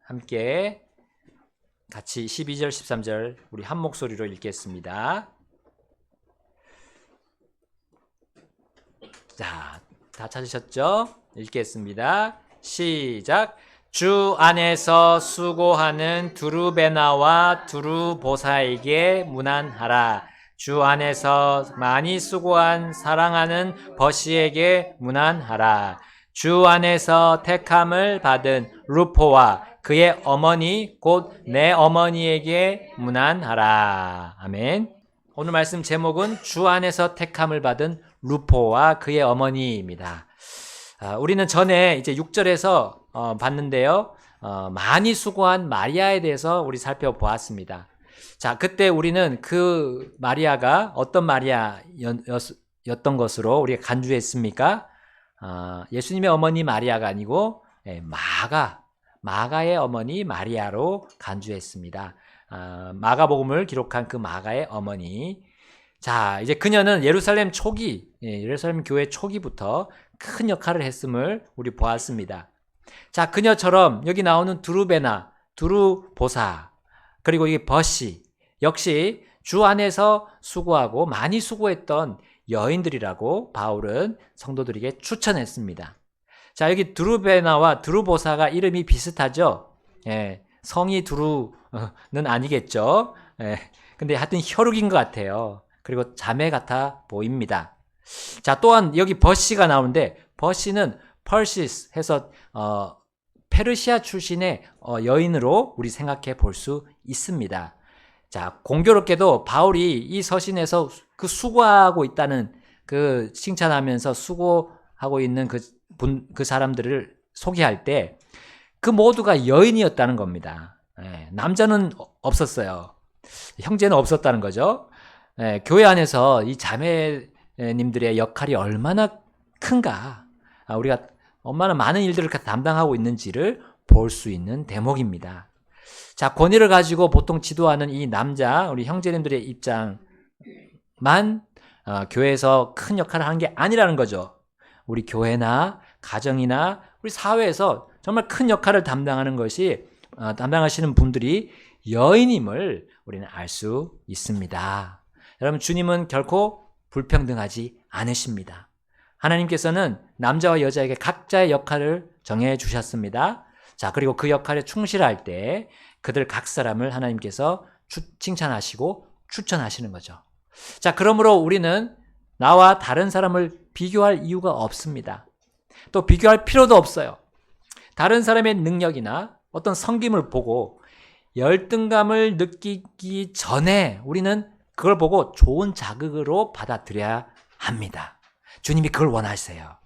함께 같이 12절, 13절 우리 한 목소리로 읽겠습니다. 자, 다 찾으셨죠? 읽겠습니다. 시작. 주 안에서 수고하는 두루베나와 두루보사에게 문안하라. 주 안에서 많이 수고한 사랑하는 버시에게 문안하라. 주 안에서 택함을 받은 루포와 그의 어머니 곧 내 어머니에게 문안하라. 아멘. 오늘 말씀 제목은 주 안에서 택함을 받은 루포와 그의 어머니입니다. 우리는 전에 이제 6절에서 봤는데요. 많이 수고한 마리아에 대해서 우리 살펴보았습니다. 자, 그때 우리는 그 마리아가 어떤 마리아였던 것으로 우리가 간주했습니까? 예수님의 어머니 마리아가 아니고 마가의 어머니 마리아로 간주했습니다. 마가복음을 기록한 그 마가의 어머니. 자, 이제 그녀는 예루살렘 교회 초기부터 큰 역할을 했음을 우리 보았습니다. 자, 그녀처럼 여기 나오는 두루베나, 두루보사, 그리고 이 버시 역시 주 안에서 수고하고 많이 수고했던 여인들이라고 바울은 성도들에게 추천했습니다. 자, 여기 두루베나와 두루보사가 이름이 비슷하죠? 성이 두루는 아니겠죠? 근데 하여튼 혈육인 것 같아요. 그리고 자매 같아 보입니다. 자, 또한 여기 버시가 나오는데 버시는 펄시스 해서 페르시아 출신의 여인으로 우리 생각해 볼 수 있습니다. 자, 공교롭게도 바울이 이 서신에서 그 수고하고 있다는 그 칭찬하면서 수고하고 있는 그 사람들을 소개할 때 그 모두가 여인이었다는 겁니다. 남자는 없었어요. 형제는 없었다는 거죠. 교회 안에서 이 자매님들의 역할이 얼마나 큰가, 우리가 얼마나 많은 일들을 담당하고 있는지를 볼 수 있는 대목입니다. 자, 권위를 가지고 보통 지도하는 이 남자, 우리 형제님들의 입장만 교회에서 큰 역할을 하는 게 아니라는 거죠. 우리 교회나 가정이나 우리 사회에서 정말 큰 역할을 담당하시는 분들이 여인임을 우리는 알 수 있습니다. 여러분, 주님은 결코 불평등하지 않으십니다. 하나님께서는 남자와 여자에게 각자의 역할을 정해 주셨습니다. 자, 그리고 그 역할에 충실할 때 그들 각 사람을 하나님께서 칭찬하시고 추천하시는 거죠. 자, 그러므로 우리는 나와 다른 사람을 비교할 이유가 없습니다. 또 비교할 필요도 없어요. 다른 사람의 능력이나 어떤 섬김을 보고 열등감을 느끼기 전에 우리는 그걸 보고 좋은 자극으로 받아들여야 합니다. 주님이 그걸 원하세요.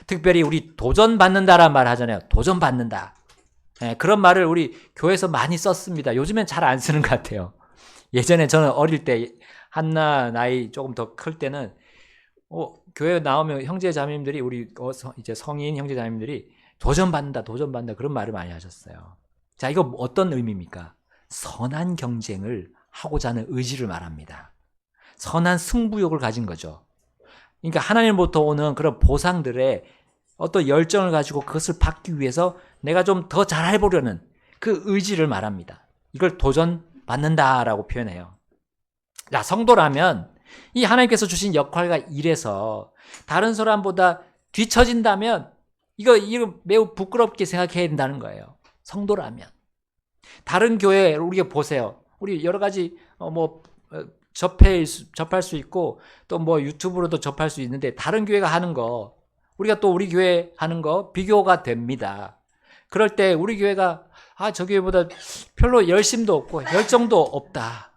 특별히 우리 도전받는다라는 말 하잖아요. 도전받는다. 그런 말을 우리 교회에서 많이 썼습니다. 요즘엔 잘 안 쓰는 것 같아요. 예전에 저는 어릴 때 한나 나이 조금 더 클 때는 교회 나오면 형제자매님들이 우리 이제 성인 형제자매님들이 도전받는다 그런 말을 많이 하셨어요. 자, 이거 어떤 의미입니까? 선한 경쟁을 하고자 하는 의지를 말합니다. 선한 승부욕을 가진 거죠. 그러니까 하나님으로부터 오는 그런 보상들의 어떤 열정을 가지고 그것을 받기 위해서 내가 좀 더 잘해보려는 그 의지를 말합니다. 이걸 도전받는다라고 표현해요. 자, 성도라면 이 하나님께서 주신 역할과 일에서 다른 사람보다 뒤처진다면 이거 매우 부끄럽게 생각해야 된다는 거예요. 성도라면. 다른 교회 우리가 보세요. 우리 여러 가지 접할 수 있고 또 유튜브로도 접할 수 있는데 다른 교회가 하는 거 우리가 또 우리 교회 하는 거 비교가 됩니다. 그럴 때 우리 교회가 저 교회보다 별로 열심도 없고 열정도 없다.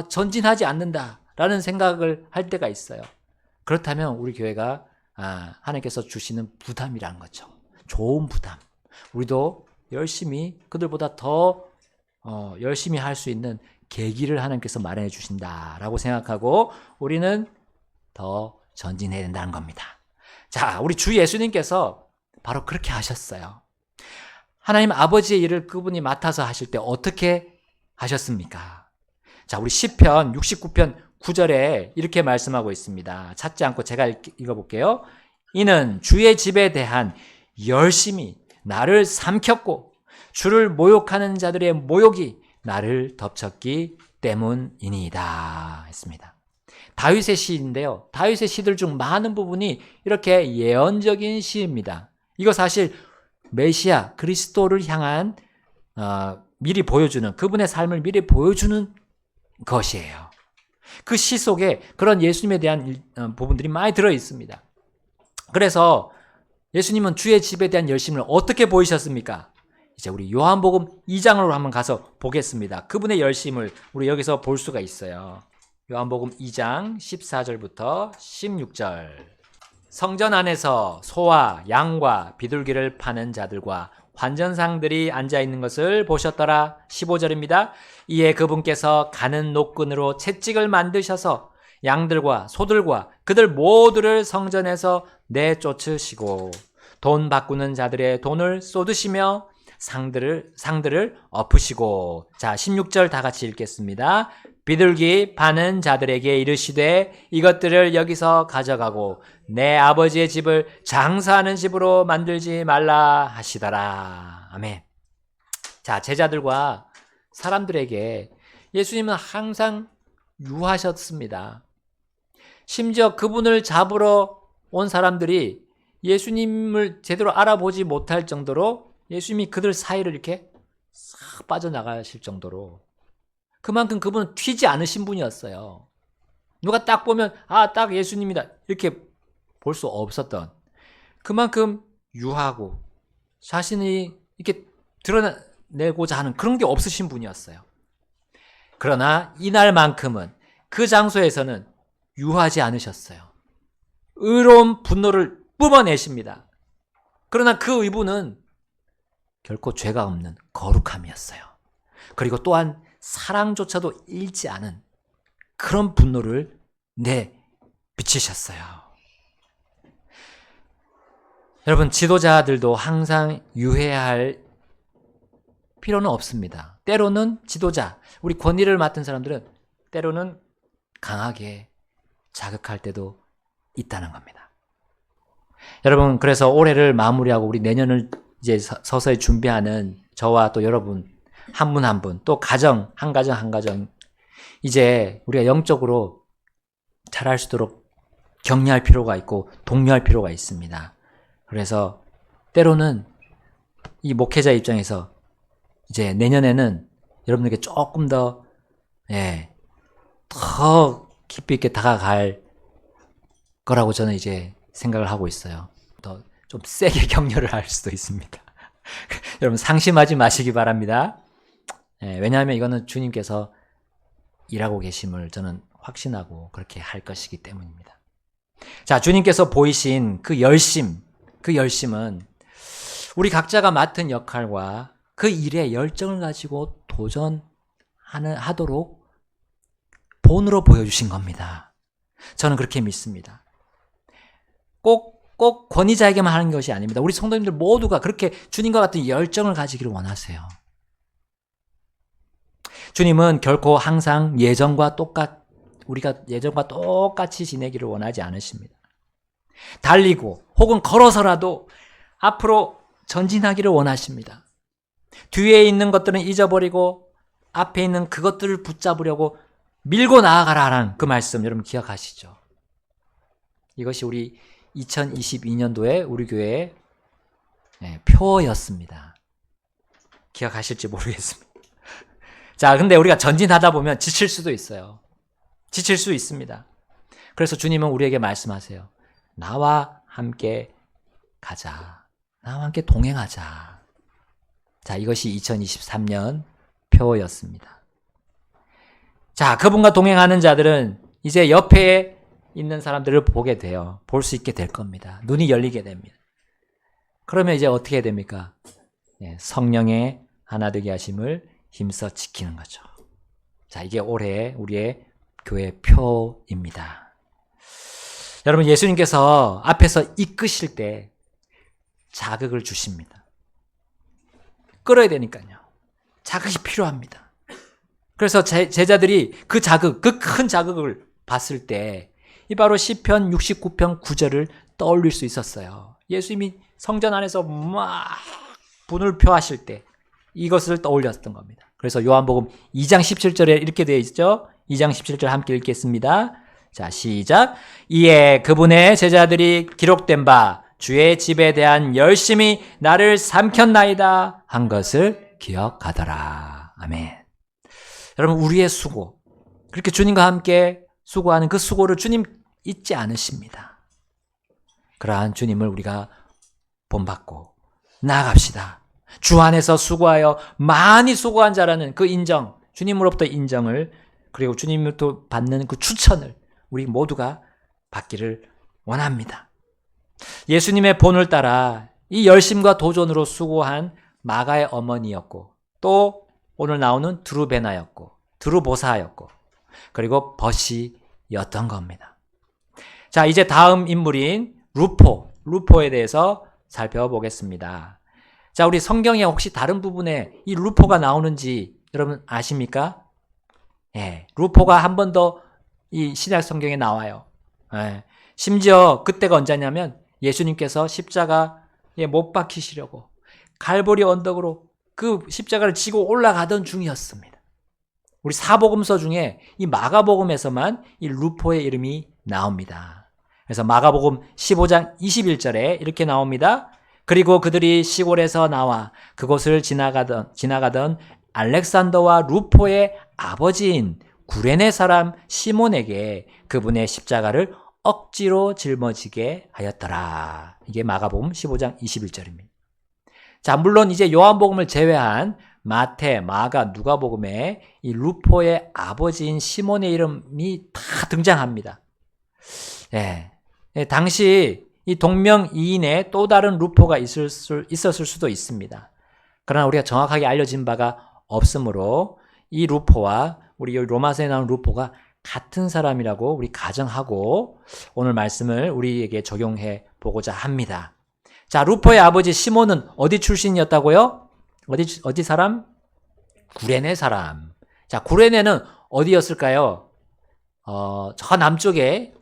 전진하지 않는다라는 생각을 할 때가 있어요. 그렇다면 우리 교회가 하나님께서 주시는 부담이라는 거죠. 좋은 부담. 우리도 열심히 그들보다 더 열심히 할 수 있는 계기를 하나님께서 마련해 주신다라고 생각하고 우리는 더 전진해야 된다는 겁니다. 자, 우리 주 예수님께서 바로 그렇게 하셨어요. 하나님 아버지의 일을 그분이 맡아서 하실 때 어떻게 하셨습니까? 자, 우리 시편 69편 9절에 이렇게 말씀하고 있습니다. 찾지 않고 제가 읽어볼게요. 이는 주의 집에 대한 열심히 나를 삼켰고 주를 모욕하는 자들의 모욕이 나를 덮쳤기 때문이니이다 했습니다. 다윗의 시인데요. 다윗의 시들 중 많은 부분이 이렇게 예언적인 시입니다. 이거 사실 메시아 그리스도를 향한 미리 보여주는, 그분의 삶을 미리 보여주는 것이에요. 그 시 속에 그런 예수님에 대한 부분들이 많이 들어 있습니다. 그래서 예수님은 주의 집에 대한 열심을 어떻게 보이셨습니까? 이제 우리 요한복음 2장으로 한번 가서 보겠습니다. 그분의 열심을 우리 여기서 볼 수가 있어요. 요한복음 2장 14절부터 16절. 성전 안에서 소와 양과 비둘기를 파는 자들과 환전상들이 앉아있는 것을 보셨더라. 15절입니다. 이에 그분께서 가는 노끈으로 채찍을 만드셔서 양들과 소들과 그들 모두를 성전에서 내쫓으시고 돈 바꾸는 자들의 돈을 쏟으시며 상들을 엎으시고. 자, 16절 다 같이 읽겠습니다. 비둘기 파는 자들에게 이르시되 이것들을 여기서 가져가고 내 아버지의 집을 장사하는 집으로 만들지 말라 하시더라. 아멘. 자, 제자들과 사람들에게 예수님은 항상 유하셨습니다. 심지어 그분을 잡으러 온 사람들이 예수님을 제대로 알아보지 못할 정도로 예수님이 그들 사이를 이렇게 싹 빠져나가실 정도로 그만큼 그분은 튀지 않으신 분이었어요. 누가 딱 보면 딱 예수님이다 이렇게 볼 수 없었던, 그만큼 유하고 자신이 이렇게 드러내고자 하는 그런 게 없으신 분이었어요. 그러나 이날만큼은 그 장소에서는 유하지 않으셨어요. 의로운 분노를 뿜어내십니다. 그러나 그 의분은 결코 죄가 없는 거룩함이었어요. 그리고 또한 사랑조차도 잃지 않은 그런 분노를 내비치셨어요. 여러분, 지도자들도 항상 유해야 할 필요는 없습니다. 때로는 지도자, 우리 권위를 맡은 사람들은 때로는 강하게 자극할 때도 있다는 겁니다. 여러분, 그래서 올해를 마무리하고 우리 내년을 이제 서서히 준비하는 저와 또 여러분 한 분 한 분, 또 가정 한 가정 이제 우리가 영적으로 잘할 수 있도록 격려할 필요가 있고 독려할 필요가 있습니다. 그래서 때로는 이 목회자 입장에서 이제 내년에는 여러분에게 조금 더 깊이 있게 다가갈 거라고 저는 이제 생각을 하고 있어요. 더 좀 세게 격려를 할 수도 있습니다. 여러분 상심하지 마시기 바랍니다. 왜냐하면 이거는 주님께서 일하고 계심을 저는 확신하고 그렇게 할 것이기 때문입니다. 자, 주님께서 보이신 그 열심은 우리 각자가 맡은 역할과 그 일에 열정을 가지고 도전하도록 본으로 보여주신 겁니다. 저는 그렇게 믿습니다. 꼭 권위자에게만 하는 것이 아닙니다. 우리 성도님들 모두가 그렇게 주님과 같은 열정을 가지기를 원하세요. 주님은 결코 항상 우리가 예전과 똑같이 지내기를 원하지 않으십니다. 달리고 혹은 걸어서라도 앞으로 전진하기를 원하십니다. 뒤에 있는 것들은 잊어버리고 앞에 있는 그것들을 붙잡으려고 밀고 나아가라라는 그 말씀 여러분 기억하시죠? 이것이 우리 2022년도에 우리 교회의 표어였습니다. 기억하실지 모르겠습니다. 자, 근데 우리가 전진하다 보면 지칠 수도 있어요. 지칠 수 있습니다. 그래서 주님은 우리에게 말씀하세요. 나와 함께 가자. 나와 함께 동행하자. 자, 이것이 2023년 표어였습니다. 자, 그분과 동행하는 자들은 이제 옆에 있는 사람들을 보게 돼요. 볼 수 있게 될 겁니다. 눈이 열리게 됩니다. 그러면 이제 어떻게 됩니까? 성령의 하나 되게 하심을 힘써 지키는 거죠. 자, 이게 올해 우리의 교회 표입니다. 여러분, 예수님께서 앞에서 이끄실 때 자극을 주십니다. 끌어야 되니까요. 자극이 필요합니다. 그래서 제자들이 그 큰 자극을 봤을 때 이 바로 시편 69편 9절을 떠올릴 수 있었어요. 예수님이 성전 안에서 막 분을 표하실 때 이것을 떠올렸던 겁니다. 그래서 요한복음 2장 17절에 이렇게 되어 있죠. 2장 17절 함께 읽겠습니다. 자, 시작. 이에 그분의 제자들이 기록된 바 주의 집에 대한 열심히 나를 삼켰나이다 한 것을 기억하더라. 아멘. 여러분, 우리의 수고, 그렇게 주님과 함께 수고하는 그 수고를 주님 잊지 않으십니다. 그러한 주님을 우리가 본받고 나아갑시다. 주 안에서 수고하여 많이 수고한 자라는 그 인정, 주님으로부터 인정을, 그리고 주님으로부터 받는 그 추천을 우리 모두가 받기를 원합니다. 예수님의 본을 따라 이 열심과 도전으로 수고한 마가의 어머니였고, 또 오늘 나오는 드루베나였고, 드루보사였고, 그리고 버시였던 겁니다. 자, 이제 다음 인물인 루포에 대해서 살펴보겠습니다. 자, 우리 성경에 혹시 다른 부분에 이 루포가 나오는지 여러분 아십니까? 예, 루포가 한 번 더 이 신약 성경에 나와요. 예, 심지어 그때가 언제냐면 예수님께서 십자가에 못 박히시려고 갈보리 언덕으로 그 십자가를 지고 올라가던 중이었습니다. 우리 사복음서 중에 이 마가복음에서만 이 루포의 이름이 나옵니다. 그래서 마가복음 15장 21절에 이렇게 나옵니다. 그리고 그들이 시골에서 나와 그곳을 지나가던 알렉산더와 루포의 아버지인 구레네 사람 시몬에게 그분의 십자가를 억지로 짊어지게 하였더라. 이게 마가복음 15장 21절입니다. 자, 물론 이제 요한복음을 제외한 마태, 마가, 누가복음에 이 루포의 아버지인 시몬의 이름이 다 등장합니다. 예. 당시 이 동명이인에 또 다른 루포가 있었을 수도 있습니다. 그러나 우리가 정확하게 알려진 바가 없으므로 이 루포와 우리 로마서에 나온 루포가 같은 사람이라고 우리 가정하고 오늘 말씀을 우리에게 적용해 보고자 합니다. 자, 루포의 아버지 시몬은 어디 출신이었다고요? 어디 사람? 구레네 사람. 자, 구레네는 어디였을까요? 저 남쪽에,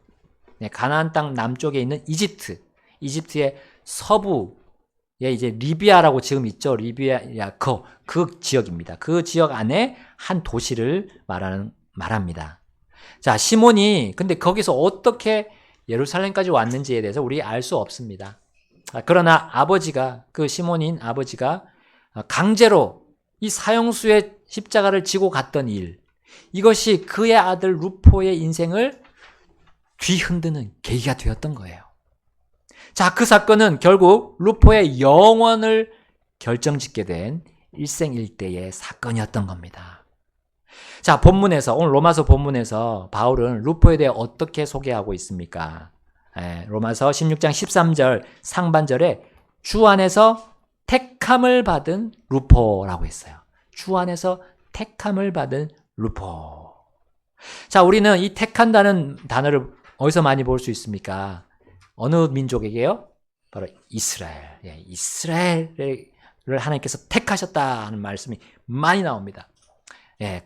가나안 땅 남쪽에 있는 이집트의 서부에 이제 리비아라고 지금 있죠. 리비아, 그 지역입니다. 그 지역 안에 한 도시를 말합니다. 자, 시몬이 근데 거기서 어떻게 예루살렘까지 왔는지에 대해서 우리 알 수 없습니다. 그러나 그 시몬인 아버지가 강제로 이 사형수의 십자가를 지고 갔던 일, 이것이 그의 아들 루포의 인생을 뒤흔드는 계기가 되었던 거예요. 자, 그 사건은 결국 루포의 영원을 결정짓게 된 일생일대의 사건이었던 겁니다. 자, 오늘 로마서 본문에서 바울은 루포에 대해 어떻게 소개하고 있습니까? 로마서 16장 13절 상반절에 주 안에서 택함을 받은 루포라고 했어요. 주 안에서 택함을 받은 루포. 자, 우리는 이 택한다는 단어를 어디서 많이 볼 수 있습니까? 어느 민족에게요? 바로 이스라엘. 이스라엘을 하나님께서 택하셨다 하는 말씀이 많이 나옵니다.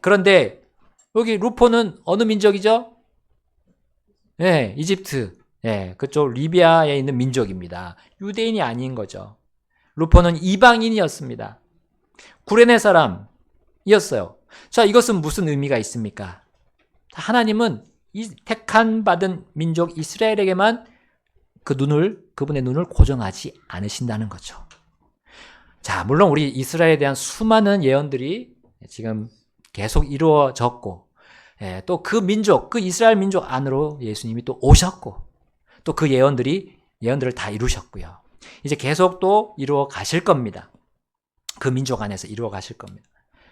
그런데 여기 루포는 어느 민족이죠? 이집트. 그쪽 리비아에 있는 민족입니다. 유대인이 아닌 거죠. 루포는 이방인이었습니다. 구레네 사람이었어요. 자, 이것은 무슨 의미가 있습니까? 하나님은 이 택한 받은 민족 이스라엘에게만 그분의 눈을 고정하지 않으신다는 거죠. 자, 물론 우리 이스라엘에 대한 수많은 예언들이 지금 계속 이루어졌고, 또 그 이스라엘 민족 안으로 예수님이 또 오셨고, 또 그 예언들을 다 이루셨고요. 이제 계속 또 이루어 가실 겁니다. 그 민족 안에서 이루어 가실 겁니다.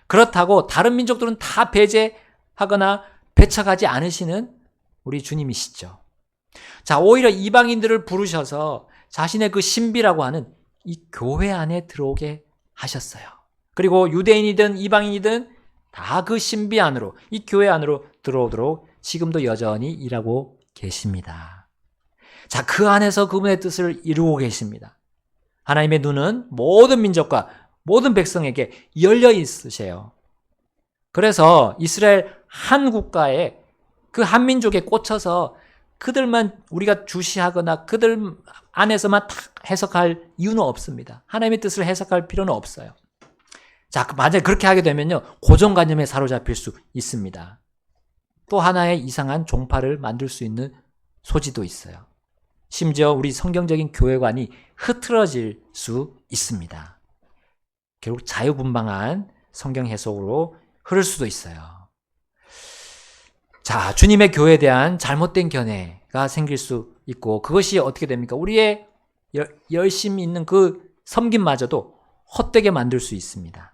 그렇다고 다른 민족들은 다 배제하거나 배척하지 않으시는 우리 주님이시죠. 자, 오히려 이방인들을 부르셔서 자신의 그 신비라고 하는 이 교회 안에 들어오게 하셨어요. 그리고 유대인이든 이방인이든 다 그 신비 안으로, 이 교회 안으로 들어오도록 지금도 여전히 일하고 계십니다. 자, 그 안에서 그분의 뜻을 이루고 계십니다. 하나님의 눈은 모든 민족과 모든 백성에게 열려 있으세요. 그래서 이스라엘 한 국가에 그 한 민족에 꽂혀서 그들만 우리가 주시하거나 그들 안에서만 다 해석할 이유는 없습니다. 하나님의 뜻을 해석할 필요는 없어요. 자, 만약에 그렇게 하게 되면요, 고정관념에 사로잡힐 수 있습니다. 또 하나의 이상한 종파를 만들 수 있는 소지도 있어요. 심지어 우리 성경적인 교회관이 흐트러질 수 있습니다. 결국 자유분방한 성경 해석으로 흐를 수도 있어요. 자, 주님의 교회에 대한 잘못된 견해가 생길 수 있고, 그것이 어떻게 됩니까? 우리의 열심히 있는 그 섬김마저도 헛되게 만들 수 있습니다.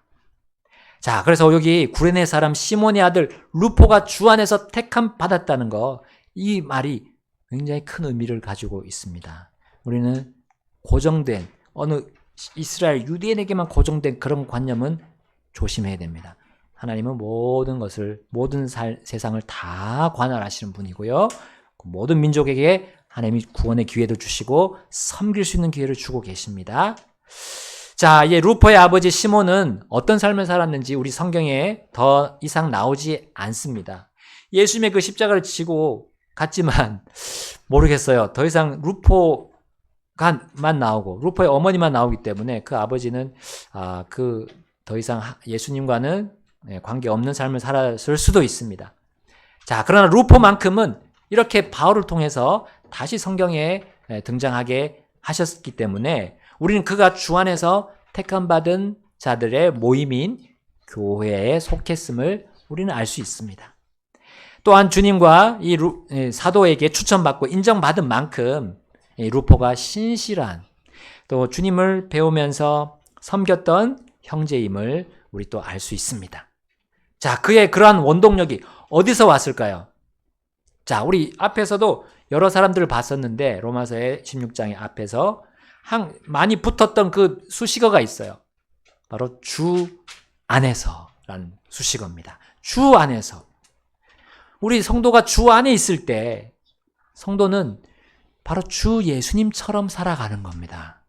자, 그래서 여기 구레네 사람 시몬의 아들 루포가 주 안에서 택함 받았다는 거, 이 말이 굉장히 큰 의미를 가지고 있습니다. 우리는 고정된, 어느 이스라엘 유대인에게만 고정된 그런 관념은 조심해야 됩니다. 하나님은 모든 것을, 모든 세상을 다 관할하시는 분이고요. 모든 민족에게 하나님이 구원의 기회도 주시고 섬길 수 있는 기회를 주고 계십니다. 자, 이제 루포의 아버지 시몬은 어떤 삶을 살았는지 우리 성경에 더 이상 나오지 않습니다. 예수님의 그 십자가를 지고 갔지만 모르겠어요. 더 이상 루포만 나오고 루포의 어머니만 나오기 때문에 그 아버지는 더 이상 예수님과는 관계없는 삶을 살았을 수도 있습니다. 자, 그러나 루포만큼은 이렇게 바울을 통해서 다시 성경에 등장하게 하셨기 때문에 우리는 그가 주 안에서 택함받은 자들의 모임인 교회에 속했음을 우리는 알 수 있습니다. 또한 주님과 이 사도에게 추천받고 인정받은 만큼 루포가 신실한, 또 주님을 배우면서 섬겼던 형제임을 우리 또 알 수 있습니다. 자, 그의 그러한 원동력이 어디서 왔을까요? 자, 우리 앞에서도 여러 사람들을 봤었는데 로마서의 16장의 앞에서 많이 붙었던 그 수식어가 있어요. 바로 주 안에서라는 수식어입니다. 주 안에서. 우리 성도가 주 안에 있을 때 성도는 바로 주 예수님처럼 살아가는 겁니다.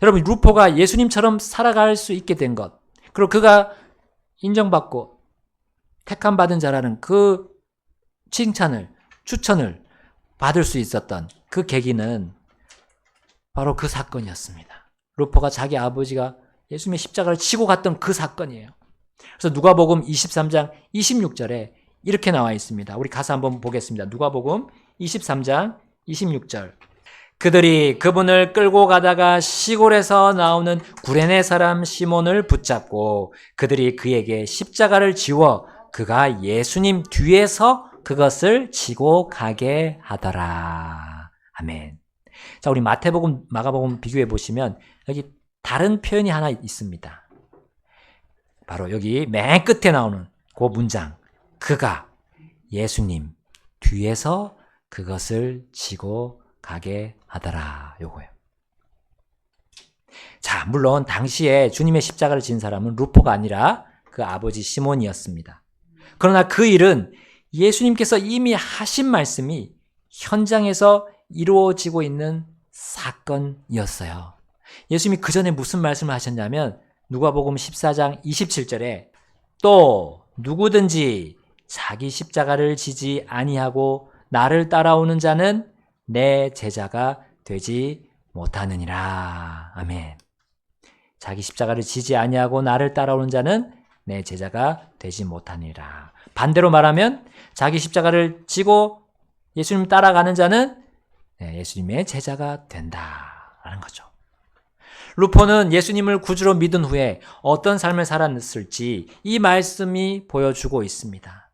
여러분, 루포가 예수님처럼 살아갈 수 있게 된 것, 그리고 그가 인정받고 택함받은 자라는 그 칭찬을, 추천을 받을 수 있었던 그 계기는 바로 그 사건이었습니다. 루포가 자기 아버지가 예수님의 십자가를 치고 갔던 그 사건이에요. 그래서 누가복음 23장 26절에 이렇게 나와 있습니다. 우리 가사 한번 보겠습니다. 누가복음 23장 26절. 그들이 그분을 끌고 가다가 시골에서 나오는 구레네 사람 시몬을 붙잡고 그들이 그에게 십자가를 지워 그가 예수님 뒤에서 그것을 지고 가게 하더라. 아멘. 자, 우리 마태복음, 마가복음 비교해 보시면 여기 다른 표현이 하나 있습니다. 바로 여기 맨 끝에 나오는 그 문장. 그가 예수님 뒤에서 그것을 지고 가게 하더라. 요거예요. 자, 물론 당시에 주님의 십자가를 진 사람은 루포가 아니라 그 아버지 시몬이었습니다. 그러나 그 일은 예수님께서 이미 하신 말씀이 현장에서 이루어지고 있는 사건이었어요. 예수님이 그 전에 무슨 말씀을 하셨냐면 누가복음 14장 27절에 또 누구든지 자기 십자가를 지지 아니하고 나를 따라오는 자는 내 제자가 되지 못하느니라. 아멘. 자기 십자가를 지지 아니하고 나를 따라오는 자는 내 제자가 되지 못하느니라. 반대로 말하면 자기 십자가를 지고 예수님 따라가는 자는 예수님의 제자가 된다라는 거죠. 루포는 예수님을 구주로 믿은 후에 어떤 삶을 살았을지 이 말씀이 보여주고 있습니다.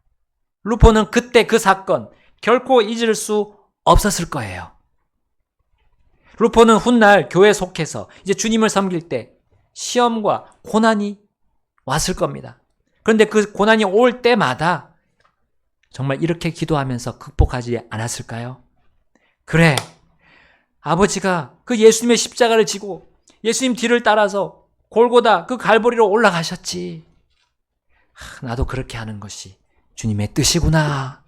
루포는 그때 그 사건 결코 잊을 수 없었을 거예요. 루포는 훗날 교회에 속해서 이제 주님을 섬길 때 시험과 고난이 왔을 겁니다. 그런데 그 고난이 올 때마다 정말 이렇게 기도하면서 극복하지 않았을까요? 그래, 아버지가 그 예수님의 십자가를 지고 예수님 뒤를 따라서 골고다 그 갈보리로 올라가셨지. 나도 그렇게 하는 것이 주님의 뜻이구나.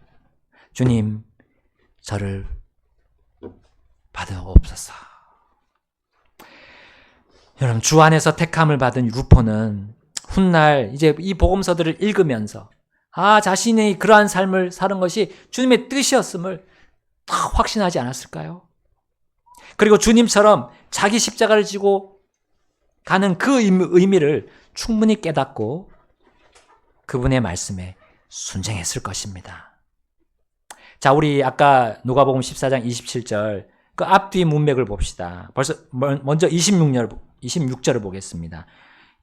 주님, 저를 받아옵소서. 여러분, 주 안에서 택함을 받은 루포는 훗날 이제 이 복음서들을 읽으면서 자신이 그러한 삶을 사는 것이 주님의 뜻이었음을 딱 확신하지 않았을까요? 그리고 주님처럼 자기 십자가를 지고 가는 그 의미를 충분히 깨닫고 그분의 말씀에 순종했을 것입니다. 자, 우리 아까 누가복음 14장 27절 그 앞뒤 문맥을 봅시다. 먼저 26절을 보겠습니다.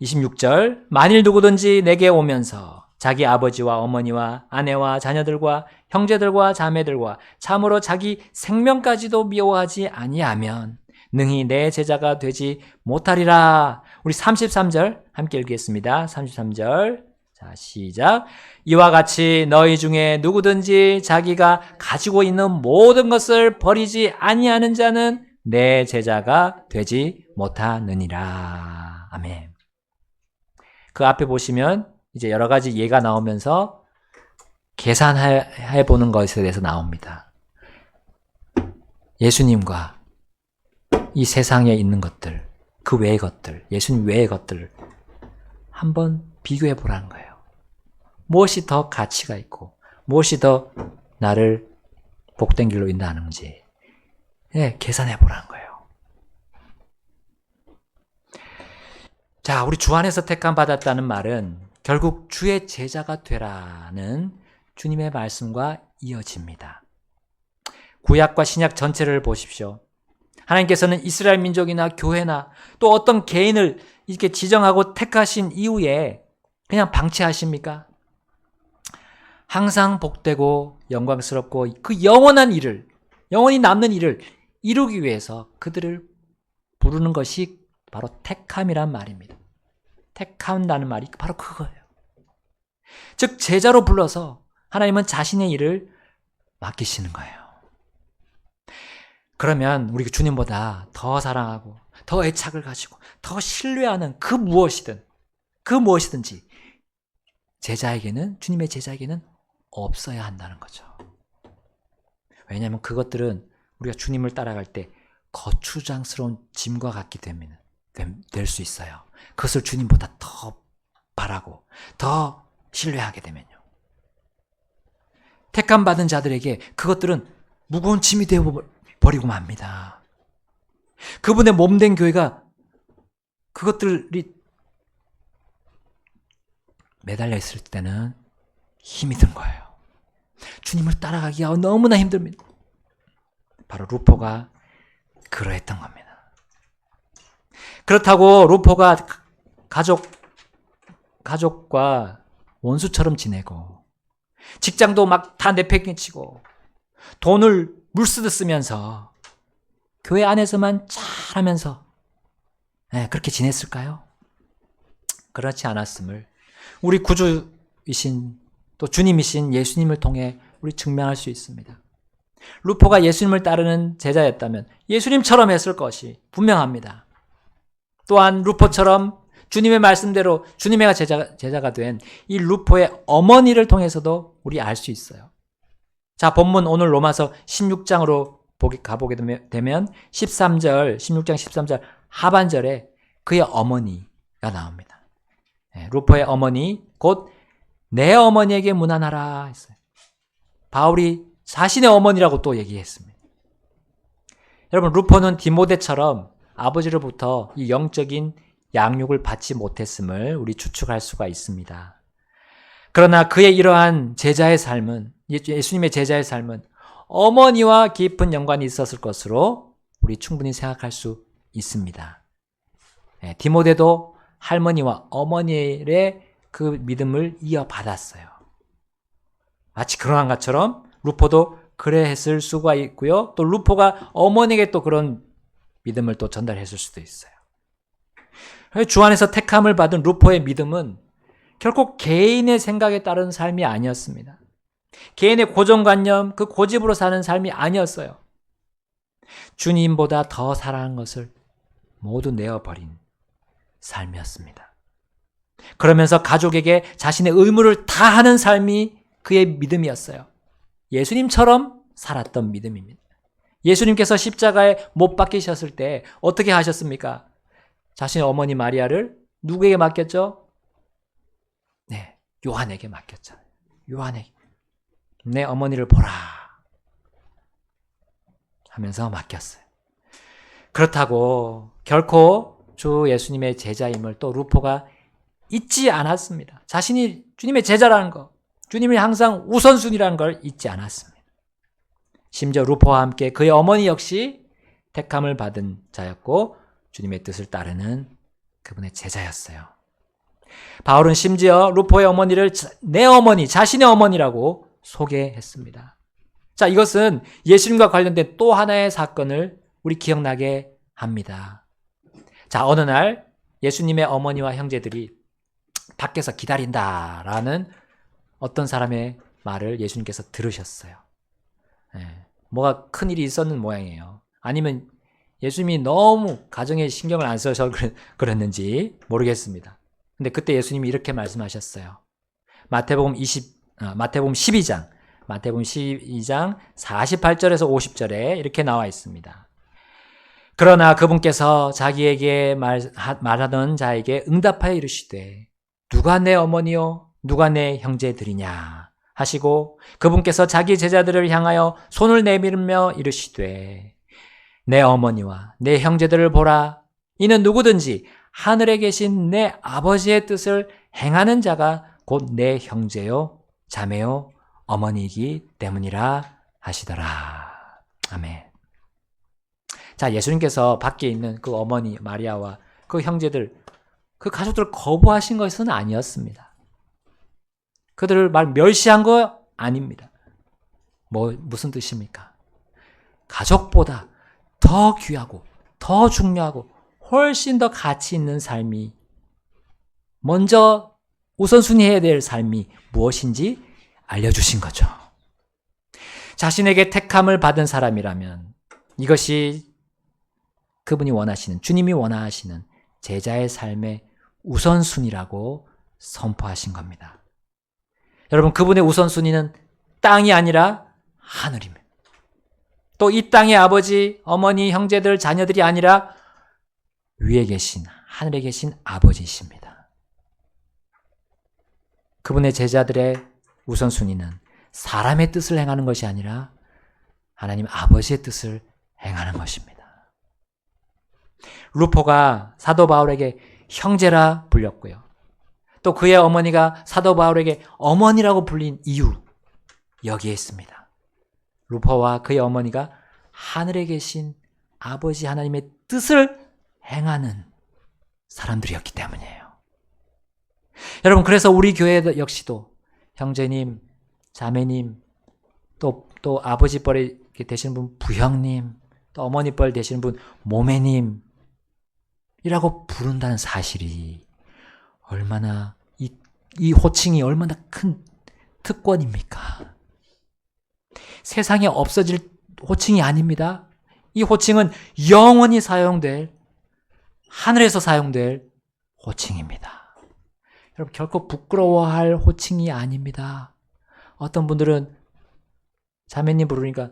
26절, 만일 누구든지 내게 오면서 자기 아버지와 어머니와 아내와 자녀들과 형제들과 자매들과 참으로 자기 생명까지도 미워하지 아니하면 능히 내 제자가 되지 못하리라. 우리 33절 함께 읽겠습니다. 33절. 자, 시작. 이와 같이 너희 중에 누구든지 자기가 가지고 있는 모든 것을 버리지 아니하는 자는 내 제자가 되지 못하느니라. 아멘. 그 앞에 보시면 이제 여러 가지 예가 나오면서 계산해 보는 것에 대해서 나옵니다. 예수님과 이 세상에 있는 것들, 그 외의 것들, 예수님 외의 것들을 한번 비교해 보라는 거예요. 무엇이 더 가치가 있고 무엇이 더 나를 복된 길로 인도하는지 계산해 보라는 거예요. 자, 우리 주 안에서 택함 받았다는 말은 결국 주의 제자가 되라는 주님의 말씀과 이어집니다. 구약과 신약 전체를 보십시오. 하나님께서는 이스라엘 민족이나 교회나 또 어떤 개인을 이렇게 지정하고 택하신 이후에 그냥 방치하십니까? 항상 복되고 영광스럽고 그 영원한 일을, 영원히 남는 일을 이루기 위해서 그들을 부르는 것이 바로 택함이란 말입니다. 택한다는 말이 바로 그거예요. 즉 제자로 불러서 하나님은 자신의 일을 맡기시는 거예요. 그러면 우리 주님보다 더 사랑하고 더 애착을 가지고 더 신뢰하는 그 무엇이든지 제자에게는, 주님의 제자에게는 없어야 한다는 거죠. 왜냐하면 그것들은 우리가 주님을 따라갈 때 거추장스러운 짐과 같기 때문에 될 수 있어요. 그것을 주님보다 더 바라고 더 신뢰하게 되면요. 택함 받은 자들에게 그것들은 무거운 짐이 되어버리고 맙니다. 그분의 몸된 교회가 그것들이 매달려 있을 때는 힘이 든 거예요. 주님을 따라가기가 너무나 힘듭니다. 바로 루포가 그러했던 겁니다. 그렇다고 루포가 가족과 원수처럼 지내고 직장도 막 다 내팽개치고 돈을 물쓰듯 쓰면서 교회 안에서만 잘하면서 그렇게 지냈을까요? 그렇지 않았음을 우리 구주이신 또 주님이신 예수님을 통해 우리 증명할 수 있습니다. 루포가 예수님을 따르는 제자였다면 예수님처럼 했을 것이 분명합니다. 또한 루포처럼 주님의 말씀대로 주님의 제자가 된 이 루포의 어머니를 통해서도 우리 알 수 있어요. 자, 본문 오늘 로마서 16장으로 가보게 되면 16장 13절 하반절에 그의 어머니가 나옵니다. 루포의 어머니 곧 내 어머니에게 문안하라 했어요. 바울이 자신의 어머니라고 또 얘기했습니다. 여러분, 루포는 디모데처럼 아버지로부터 이 영적인 양육을 받지 못했음을 우리 추측할 수가 있습니다. 그러나 그의 이러한 제자의 삶은, 예수님의 제자의 삶은 어머니와 깊은 연관이 있었을 것으로 우리 충분히 생각할 수 있습니다. 디모데도 할머니와 어머니의 그 믿음을 이어받았어요. 마치 그러한 것처럼 루포도 그래 했을 수가 있고요. 또 루포가 어머니에게 또 그런 믿음을 또 전달했을 수도 있어요. 주 안에서 택함을 받은 루포의 믿음은 결코 개인의 생각에 따른 삶이 아니었습니다. 개인의 고정관념, 그 고집으로 사는 삶이 아니었어요. 주님보다 더 사랑한 것을 모두 내어버린 삶이었습니다. 그러면서 가족에게 자신의 의무를 다하는 삶이 그의 믿음이었어요. 예수님처럼 살았던 믿음입니다. 예수님께서 십자가에 못 박히셨을 때 어떻게 하셨습니까? 자신의 어머니 마리아를 누구에게 맡겼죠? 네, 요한에게 맡겼잖아요. 요한에게. 내 어머니를 보라 하면서 맡겼어요. 그렇다고 결코 주 예수님의 제자임을 또 루포가 잊지 않았습니다. 자신이 주님의 제자라는 것, 주님이 항상 우선순위라는 걸 잊지 않았습니다. 심지어 루포와 함께 그의 어머니 역시 택함을 받은 자였고 주님의 뜻을 따르는 그분의 제자였어요. 바울은 심지어 루포의 어머니를 내 어머니, 자신의 어머니라고 소개했습니다. 자, 이것은 예수님과 관련된 또 하나의 사건을 우리 기억나게 합니다. 자, 어느 날 예수님의 어머니와 형제들이 밖에서 기다린다라는 어떤 사람의 말을 예수님께서 들으셨어요. 뭐가 큰일이 있었는 모양이에요. 아니면 예수님이 너무 가정에 신경을 안 써서 그랬는지 모르겠습니다. 근데 그때 예수님이 이렇게 말씀하셨어요. 마태복음 12장 48절에서 50절에 이렇게 나와 있습니다. 그러나 그분께서 자기에게 말하던 자에게 응답하여 이르시되 누가 내 어머니요 누가 내 형제들이냐 하시고 그분께서 자기 제자들을 향하여 손을 내밀며 이르시되 내 어머니와 내 형제들을 보라. 이는 누구든지 하늘에 계신 내 아버지의 뜻을 행하는 자가 곧 내 형제요 자매요 어머니이기 때문이라 하시더라. 아멘. 자, 예수님께서 밖에 있는 그 어머니 마리아와 그 형제들, 그 가족들을 거부하신 것은 아니었습니다. 그들을 멸시한 거 아닙니다. 무슨 뜻입니까? 가족보다 더 귀하고 더 중요하고 훨씬 더 가치 있는 삶이, 먼저 우선순위해야 될 삶이 무엇인지 알려주신 거죠. 자신에게 택함을 받은 사람이라면 이것이 그분이 원하시는, 주님이 원하시는 제자의 삶의 우선순위라고 선포하신 겁니다. 여러분, 그분의 우선순위는 땅이 아니라 하늘입니다. 또 이 땅의 아버지, 어머니, 형제들, 자녀들이 아니라 위에 계신, 하늘에 계신 아버지이십니다. 그분의 제자들의 우선순위는 사람의 뜻을 행하는 것이 아니라 하나님 아버지의 뜻을 행하는 것입니다. 루포가 사도 바울에게 형제라 불렸고요. 또 그의 어머니가 사도 바울에게 어머니라고 불린 이유, 여기에 있습니다. 루포와 그의 어머니가 하늘에 계신 아버지 하나님의 뜻을 행하는 사람들이었기 때문이에요. 여러분, 그래서 우리 교회 역시도 형제님, 자매님, 또 아버지뻘이 되시는 분 부형님, 또 어머니뻘 되시는 분 모매님 이라고 부른다는 사실이 얼마나 이 호칭이 얼마나 큰 특권입니까? 세상에 없어질 호칭이 아닙니다. 이 호칭은 영원히 사용될, 하늘에서 사용될 호칭입니다. 여러분, 결코 부끄러워할 호칭이 아닙니다. 어떤 분들은 자매님 부르니까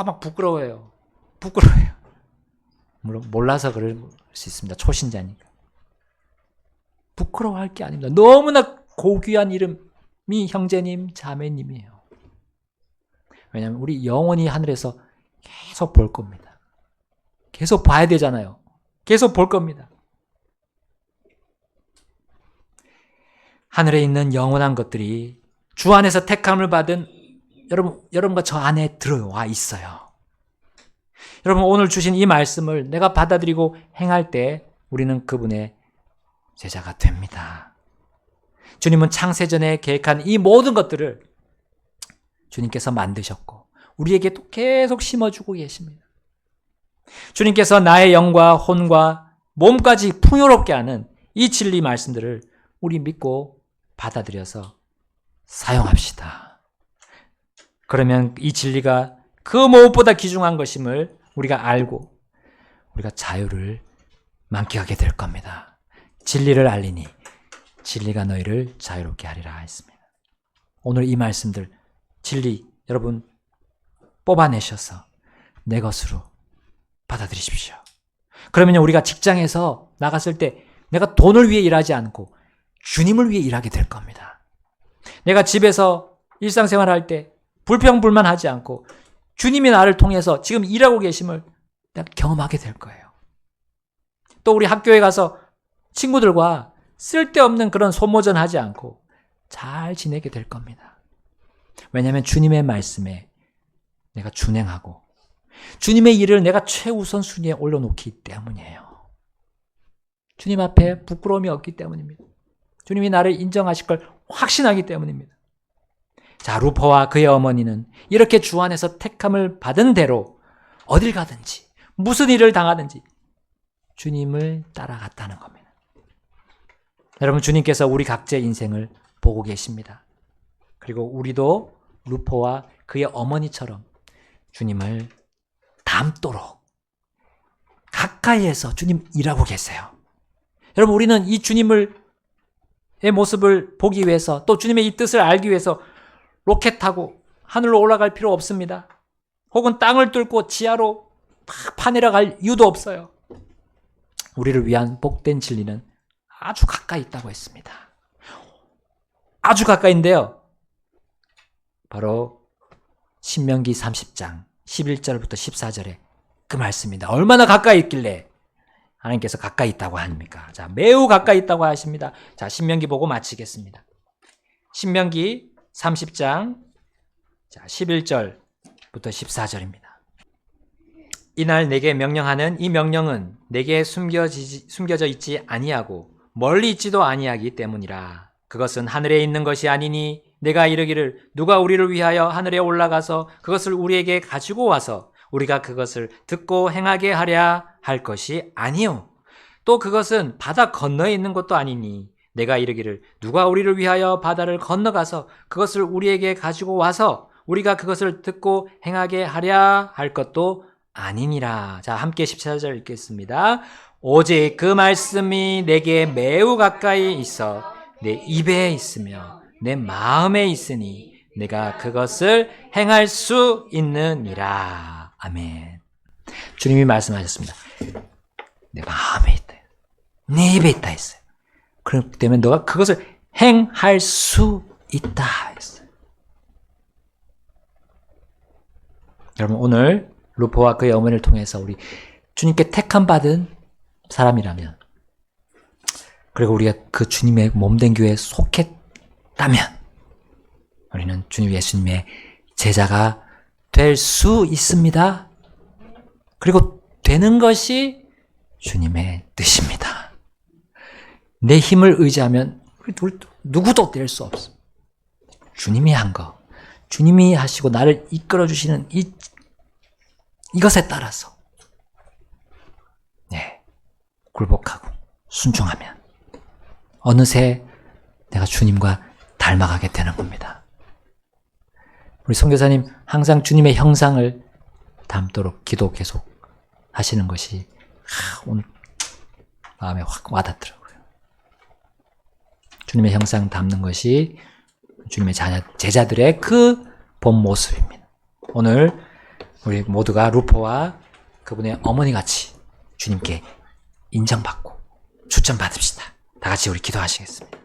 막 부끄러워요. 물론 몰라서 그럴 수 있습니다. 초신자니까. 부끄러워할 게 아닙니다. 너무나 고귀한 이름이 형제님, 자매님이에요. 왜냐하면 우리 영원히 하늘에서 계속 볼 겁니다. 계속 봐야 되잖아요. 계속 볼 겁니다. 하늘에 있는 영원한 것들이 주 안에서 택함을 받은 여러분과 저 안에 들어와 있어요. 여러분, 오늘 주신 이 말씀을 내가 받아들이고 행할 때 우리는 그분의 제자가 됩니다. 주님은 창세전에 계획한 이 모든 것들을 주님께서 만드셨고 우리에게 또 계속 심어주고 계십니다. 주님께서 나의 영과 혼과 몸까지 풍요롭게 하는 이 진리 말씀들을 우리 믿고 받아들여서 사용합시다. 그러면 이 진리가 그 무엇보다 귀중한 것임을 우리가 알고 우리가 자유를 만끽하게 될 겁니다. 진리를 알리니 진리가 너희를 자유롭게 하리라 했습니다. 오늘 이 말씀들, 진리 여러분 뽑아내셔서 내 것으로 받아들이십시오. 그러면 우리가 직장에서 나갔을 때 내가 돈을 위해 일하지 않고 주님을 위해 일하게 될 겁니다. 내가 집에서 일상생활할 때 불평불만하지 않고 주님이 나를 통해서 지금 일하고 계심을 내가 경험하게 될 거예요. 또 우리 학교에 가서 친구들과 쓸데없는 그런 소모전 하지 않고 잘 지내게 될 겁니다. 왜냐하면 주님의 말씀에 내가 준행하고 주님의 일을 내가 최우선순위에 올려놓기 때문이에요. 주님 앞에 부끄러움이 없기 때문입니다. 주님이 나를 인정하실 걸 확신하기 때문입니다. 자, 루포와 그의 어머니는 이렇게 주 안에서 택함을 받은 대로 어딜 가든지 무슨 일을 당하든지 주님을 따라갔다는 겁니다. 여러분, 주님께서 우리 각자의 인생을 보고 계십니다. 그리고 우리도 루포와 그의 어머니처럼 주님을 닮도록 가까이에서 주님 일하고 계세요. 여러분, 우리는 이 주님의 모습을 보기 위해서 또 주님의 이 뜻을 알기 위해서 로켓 타고 하늘로 올라갈 필요 없습니다. 혹은 땅을 뚫고 지하로 막 파내려갈 이유도 없어요. 우리를 위한 복된 진리는 아주 가까이 있다고 했습니다. 아주 가까이인데요. 바로 신명기 30장 11절부터 14절에 그 말씀입니다. 얼마나 가까이 있길래 하나님께서 가까이 있다고 합니까? 자, 매우 가까이 있다고 하십니다. 자, 신명기 보고 마치겠습니다. 신명기 30장 11절부터 14절입니다. 이날 내게 명령하는 이 명령은 내게 숨겨져 있지 아니하고 멀리 있지도 아니하기 때문이라. 그것은 하늘에 있는 것이 아니니 내가 이르기를 누가 우리를 위하여 하늘에 올라가서 그것을 우리에게 가지고 와서 우리가 그것을 듣고 행하게 하랴 할 것이 아니요. 또 그것은 바다 건너에 있는 것도 아니니 내가 이르기를 누가 우리를 위하여 바다를 건너가서 그것을 우리에게 가지고 와서 우리가 그것을 듣고 행하게 하랴 할 것도 아니니라. 자, 함께 14절 읽겠습니다. 오직 그 말씀이 내게 매우 가까이 있어 내 입에 있으며 내 마음에 있으니 내가 그것을 행할 수 있느니라. 아멘. 주님이 말씀하셨습니다. 내 마음에 있다. 내 입에 있다 했어요. 그렇기 때문에 너가 그것을 행할 수 있다 했어요. 여러분, 오늘 루포와 그의 어머니를 통해서 우리 주님께 택함 받은 사람이라면, 그리고 우리가 그 주님의 몸된 교회에 속했다면 우리는 주님 예수님의 제자가 될 수 있습니다. 그리고 되는 것이 주님의 뜻입니다. 내 힘을 의지하면 누구도 될 수 없어. 주님이 한 거, 주님이 하시고 나를 이끌어 주시는 이것에 따라서 굴복하고 순종하면 어느새 내가 주님과 닮아가게 되는 겁니다. 우리 선교사님 항상 주님의 형상을 닮도록 기도 계속 하시는 것이 오늘 마음에 확 와닿더라고요. 주님의 형상 닮는 것이 주님의 제자들의 그 본 모습입니다. 오늘 우리 모두가 루포와 그분의 어머니같이 주님께 인정받고 추천받읍시다. 다 같이 우리 기도하시겠습니다.